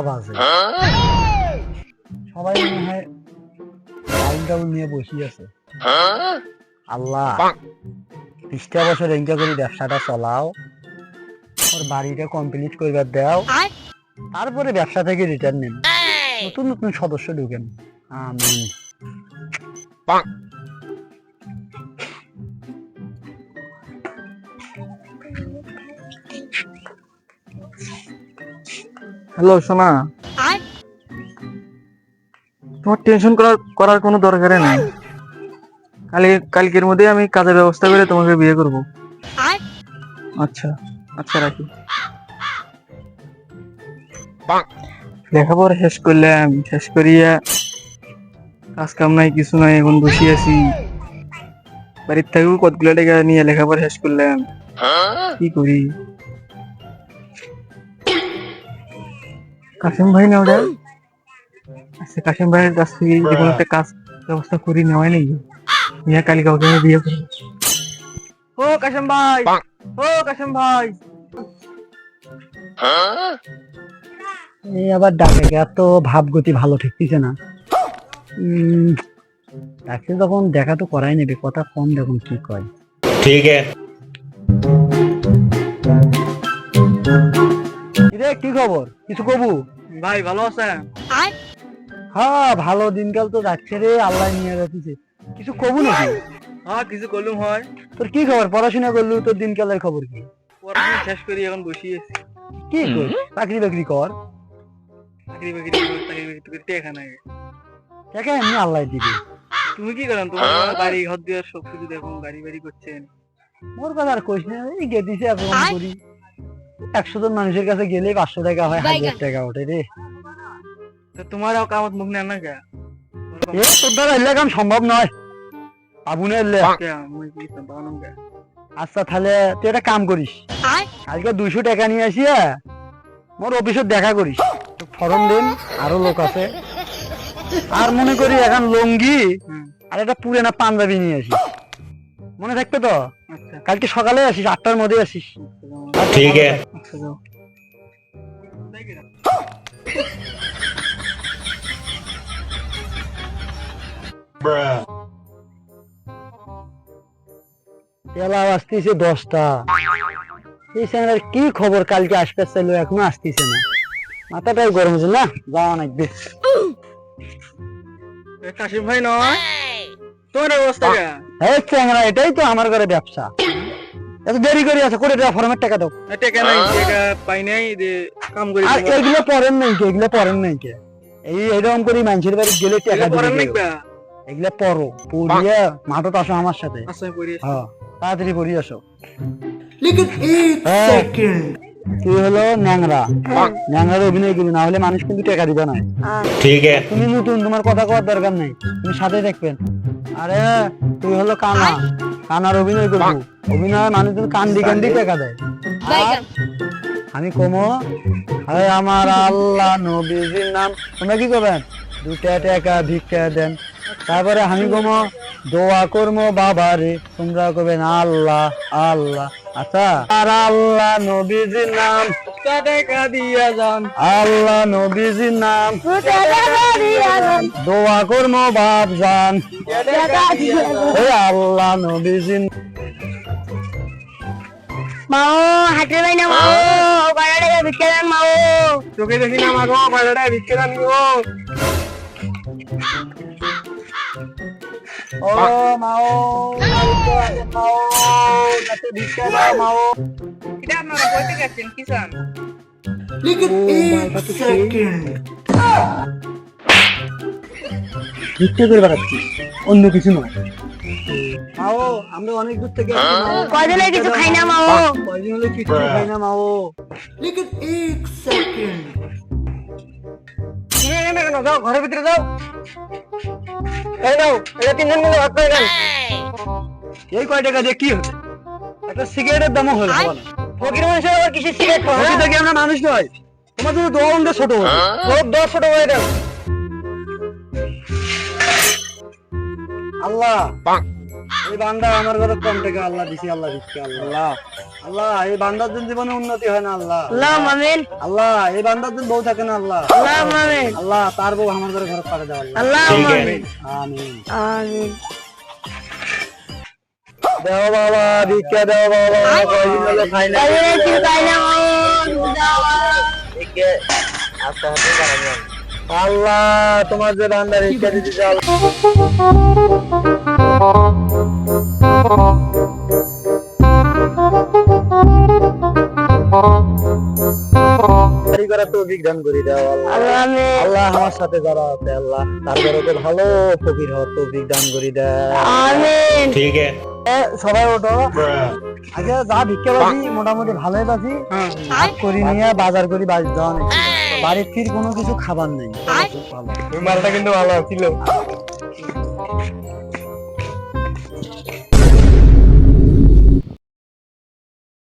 বাজে, সবাই মনে হয় ডাউন নিয়ে বসে আছে। আল্লাহ 20টা বছর এনজয় করে ব্যবসাটা চলাও, ওর বাড়িটা কমপ্লিট করবার দাও, তারপরে ব্যবসা থেকে রিটার্ন নেন, নতুন নতুন সদস্য ঢুকেন। আমিন। হ্যালো সোনা, তোমার টেনশন করার কোনো দরকারই নেই। কালকের মধ্যে আমি কাজের ব্যবস্থা করে তোমাকে বিয়ে করব। আচ্ছা আচ্ছা, রাখি। লেখাপড়া শেষ করলাম, শেষ করিয়া কাজ কাম নাই, কিছু নাই, এখন বসে আছি। বাড়ির থেকেও কতগুলো টাকা নিয়ে লেখাপড়া শেষ করলাম, কি করি? কাশিম ভাই না ওটা? আচ্ছা, কাশিম ভাইয়ের কাছ থেকে যে কোনো একটা কাজ ব্যবস্থা করি নেওয়াই নাকি, নিয়ে কালি কাউকে আমি বিয়ে করি। ও কাশিম ভাই, ও কাশিম ভাই। এই আবার ডাকে, এত ভাবগতি ভালো ঠেকতেছে না। ডাকছে যখন দেখা তো করাই নেবে, কথা কম, দেখুন কি কয়। ঠিক আছে। রে কি খবর, কিছু কবু? ভাই ভালো আছে? হ্যাঁ ভালো, দিনকাল তো যাচ্ছে রে, আল্লাহ নিয়ে যাচ্ছে। কিছু কবু নাকি? হ্যাঁ কিছু করলুম হয়। তোর কি খবর, পড়াশোনা করলু, তোর দিনকালের খবর কি? পড়াশোনা শেষ করি এখন বসে আছি। কি কর, চাকরি বাকরি কর। চাকরি বাকরি তোকে টেকা নাই। টাকা এমনি আল্লাহ দিবে। তুমি কি করেন? তোমার বাড়ি ঘর দিয়ে সব কিছু দেখুন, গাড়ি বাড়ি করছেন। মোর কথা আর কইস না, এই গেদিছে এখন করি। 100 জন মানুষের কাছে গেলে 500 টাকা হয়, 1000 টাকা ওঠে রে। তো তোমারও কামত মুখ নেন না কে? এ তোর দ্বারা এলে কাম সম্ভব নয়, আবুনে এলে। আচ্ছা তাহলে তুই একটা কাম করিস, আজকে 200 টাকা নিয়ে আসিয়া মোর অফিসে দেখা করিস, ফরম দেন, আরো লোক আছে। আর মনে করি এখন লুঙ্গি আর একটা পুরানা পাঞ্জাবি নিয়ে আসিস, মনে থাকবে তো? কালকে সকালে আসিস, 8টার মধ্যে আসিস। ঠিক আছে। তেলা আসতেছে 10টা। এই চ্যানেলের কি খবর, কালকে আসতে চাইলো এখনো আসতেছে না, মাথাটাই গরম হচ্ছে না, যাওয়া নাকবে। কাশিম ভাই নয়, তোর অবস্থা কে? এই চ্যাংরা, এটাই তো আমার ঘরে ব্যবসা। এত দেরি করে আছে, করে দেওয়া ফরমের টাকা দাও। টাকা নাই, টাকা পাই নাই, যে কাম করি। আর এগুলো পড়েন নাই কে, এগুলো পড়েন নাই কে? এই এরকম করে মানুষের বাড়ি গেলে টাকা পড়েন দিবে। নাকি? এগুলো পড়ো, পড়িয়া মাঠত আসো আমার সাথে। আচ্ছা পড়ি। হ্যাঁ তাড়াতাড়ি পড়ি আসো। লেকিন 1 সেকেন্ড। তুই হলো ন্যাংরা, ন্যাংরার অভিনয় করবি, না হলে মানুষ কিন্তু টাকা দিবে না। ঠিক আছে। তুমি নতুন, তোমার কথা কওয়ার দরকার নেই, তুমি সাথে দেখবেন। আরে তুই হলো কানা, কানার অভিনয় করবো। অভিনয় মানুষ কান দি টাকা দেয়। আর আমি কমো, আরে আমার আল্লাহ নবীজির নাম, তোমরা কি করবেন? 2 টাকা ভিক্ষা দেন। তারপরে আমি কমো, দোয়া করবো বাবারে, তোমরা করবেন আল্লাহ আল্লাহ। আচ্ছা, আর আল্লাহ নবীজির নাম, টাকা দিয়া যান। আল্লাহ নবীজির নাম, দোয়া করবো বাপ জান, এই আল্লাহ নবীজির। মাও হাতে ভাই না, মাও বাড়াটা ভিক্ষা দেন, মাও তোকে দেখি না মাগো, বাড়াটা ভিক্ষা দান গো। ও মাও, মাও হাতে ভিক্ষা দাও মাও। এটা আপনারা কইতে গেছেন কি চান? লেকিন 1 সেকেন্ড। ভিক্ষা করে বেড়াচ্ছি, অন্য কিছু নয়। মাও আমরা অনেক দূর থেকে আসছি মাও। কয়দিন হয়ে কিছু খাই না, মাও কয়দিন হলো কিছু খাই না মাও। লেকিন 1 সেকেন্ড। তুমি এখানে কেন? যাও ঘরের ভিতরে যাও। এই নাও, এটা 3 জন মিলে ভাগ করে নেন। এই কয় টাকা দিয়ে কি হবে? একটা সিগারেটের দামও হলো না। ফকির মানুষের আবার কিসের সিগারেট খাওয়া? ফকির থেকে আমরা মানুষ নয়, তোমার জন্য দোয়া অন্ধে ছোট হবে। সব 10 ছোট হয়ে দেন। আল্লাহ এই বান্দা আমার ঘরে কম টাকা আল্লাহ দিছি, আল্লাহ দিচ্ছি। আল্লাহ আল্লাহ এই বান্দার দিন জীবনে উন্নতি হয় না আল্লাহ। আল্লাহ আমিন আল্লাহ এই বান্দার দিন বউ থাকে না আল্লাহ। আল্লাহ আমিন আল্লাহ তার বউ আমার ঘরে ঘর পাঠিয়ে দাও আল্লাহ। আল্লাহ ठीक है আমিন আমিন। আমিন দেও বাবা ভিক্ষা দেও বাবা, কয়দিন হলো খাই না। তাহলে কি তাই না আল্লাহ তোমার যে বান্দার ভিক্ষা দিতে চাও বাড়ি করার তৌফিক দান করে দাও আল্লাহ। আল্লাহ আমিন আল্লাহ আমার সাথে যারা আছে আল্লাহ তাদেরকে ভালো ফকির হওয়ার তৌফিক দান করে দাও। আমিন ठीक है সবাই ওঠো, আগে যা ভিক্ষা বাজি মোটামুটি ভালোই বাজি, ভাগ করি নিয়ে বাজার করি বাড়ি যাওয়া নেই, বাড়ির ফির কোনো কিছু খাবার নেই। ভালো মালটা কিন্তু ভালো ছিল।